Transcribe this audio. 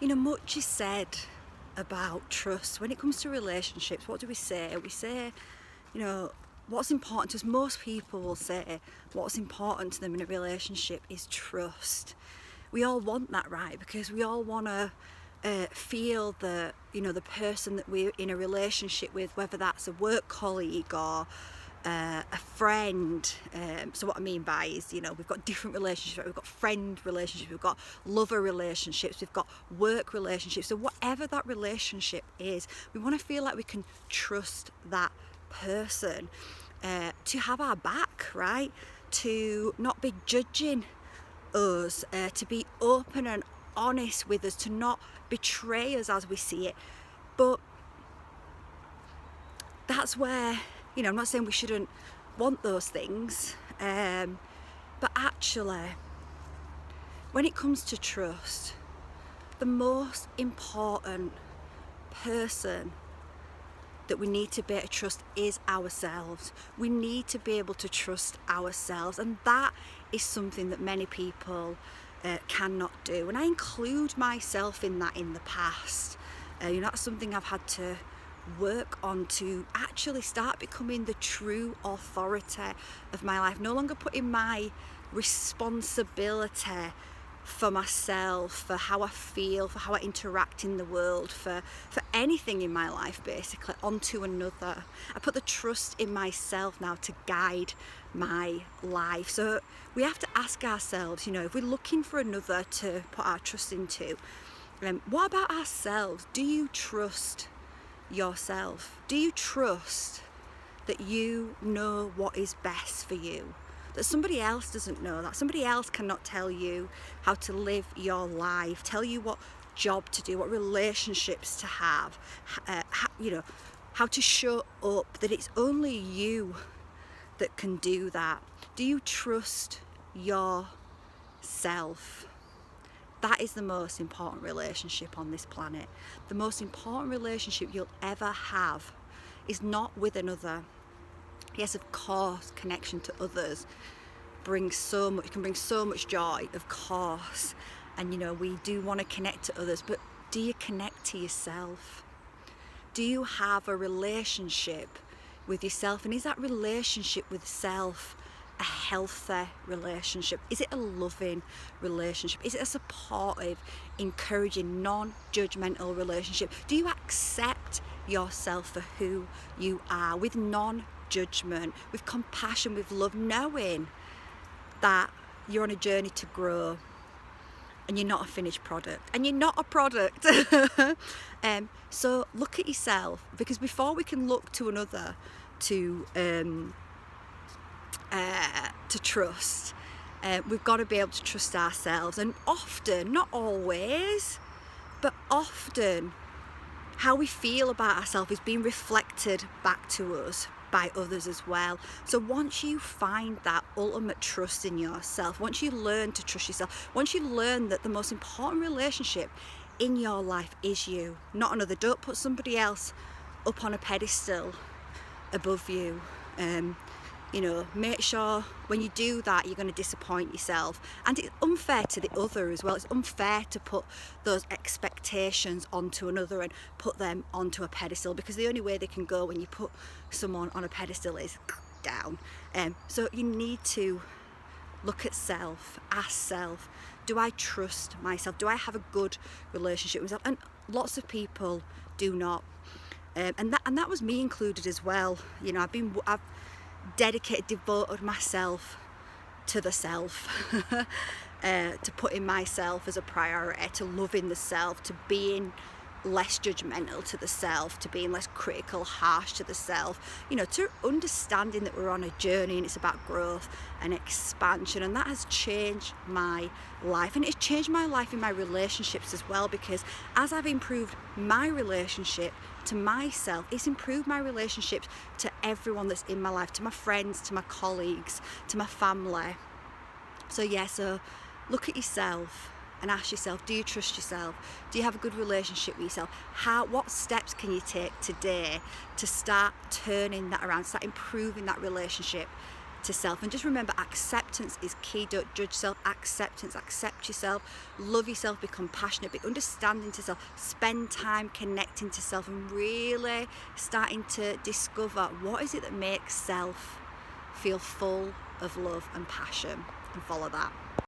Much is said about trust. When it comes to relationships, what do we say? We say, what's important to us. Most people will say what's important to them in a relationship is trust. We all want that, right? Because we all want to feel that, the person that we're in a relationship with, whether that's a work colleague or a friend. So what I mean by is, we've got different relationships. We've got friend relationships, we've got lover relationships, we've got work relationships. So whatever that relationship is, we want to feel like we can trust that person to have our back, right? To not be judging us, to be open and honest with us, to not betray us as we see it. But that's where, I'm not saying we shouldn't want those things, but actually, when it comes to trust, the most important person that we need to be able to trust is ourselves. We need to be able to trust ourselves, and that is something that many people cannot do. And I include myself in that in the past. That's something I've had to work on to actually start becoming the true authority of my life, no longer putting my responsibility for myself, for how I feel, for how I interact in the world, for anything in my life basically, onto another. I put the trust in myself now to guide my life. So we have to ask ourselves, if we're looking for another to put our trust into, what about ourselves? Do you trust yourself? Do you trust that you know what is best for you? That somebody else doesn't know, that somebody else cannot tell you how to live your life, tell you what job to do, what relationships to have, how to show up, that it's only you that can do that. Do you trust yourself? That is the most important relationship on this planet. The most important relationship you'll ever have is not with another. Yes, of course, connection to others can bring so much joy, of course. And we do want to connect to others, but do you connect to yourself? Do you have a relationship with yourself? And is that relationship with self a healthy relationship? Is it a loving relationship? Is it a supportive, encouraging, non-judgmental relationship? Do you accept yourself for who you are, with non-judgment, with compassion, with love, knowing that you're on a journey to grow and you're not a finished product, and you're not a product? So look at yourself, because before we can look to another to trust, we've got to be able to trust ourselves. And often, not always, but often, how we feel about ourselves is being reflected back to us by others as well. So once you find that ultimate trust in yourself, once you learn to trust yourself, once you learn that the most important relationship in your life is you, not another, don't put somebody else up on a pedestal above you. Make sure when you do that, you're going to disappoint yourself. And it's unfair to the other as well. It's unfair to put those expectations onto another and put them onto a pedestal, because the only way they can go when you put someone on a pedestal is down. So you need to look at self, ask self, do I trust myself? Do I have a good relationship with myself? And lots of people do not. And that was me included as well. I've devoted myself to the self, to putting myself as a priority, to loving the self, to being less judgmental to the self, to being less critical, harsh to the self, to understanding that we're on a journey and it's about growth and expansion. And that has changed my life, and it's changed my life in my relationships as well, because as I've improved my relationship to myself, it's improved my relationships to everyone that's in my life, to my friends, to my colleagues, to my family. So look at yourself and ask yourself, do you trust yourself? Do you have a good relationship with yourself? What steps can you take today to start turning that around, start improving that relationship to self. And just remember, acceptance is key. Don't judge self. Acceptance, accept yourself, love yourself, be compassionate, be understanding to self, spend time connecting to self and really starting to discover what is it that makes self feel full of love and passion, and follow that.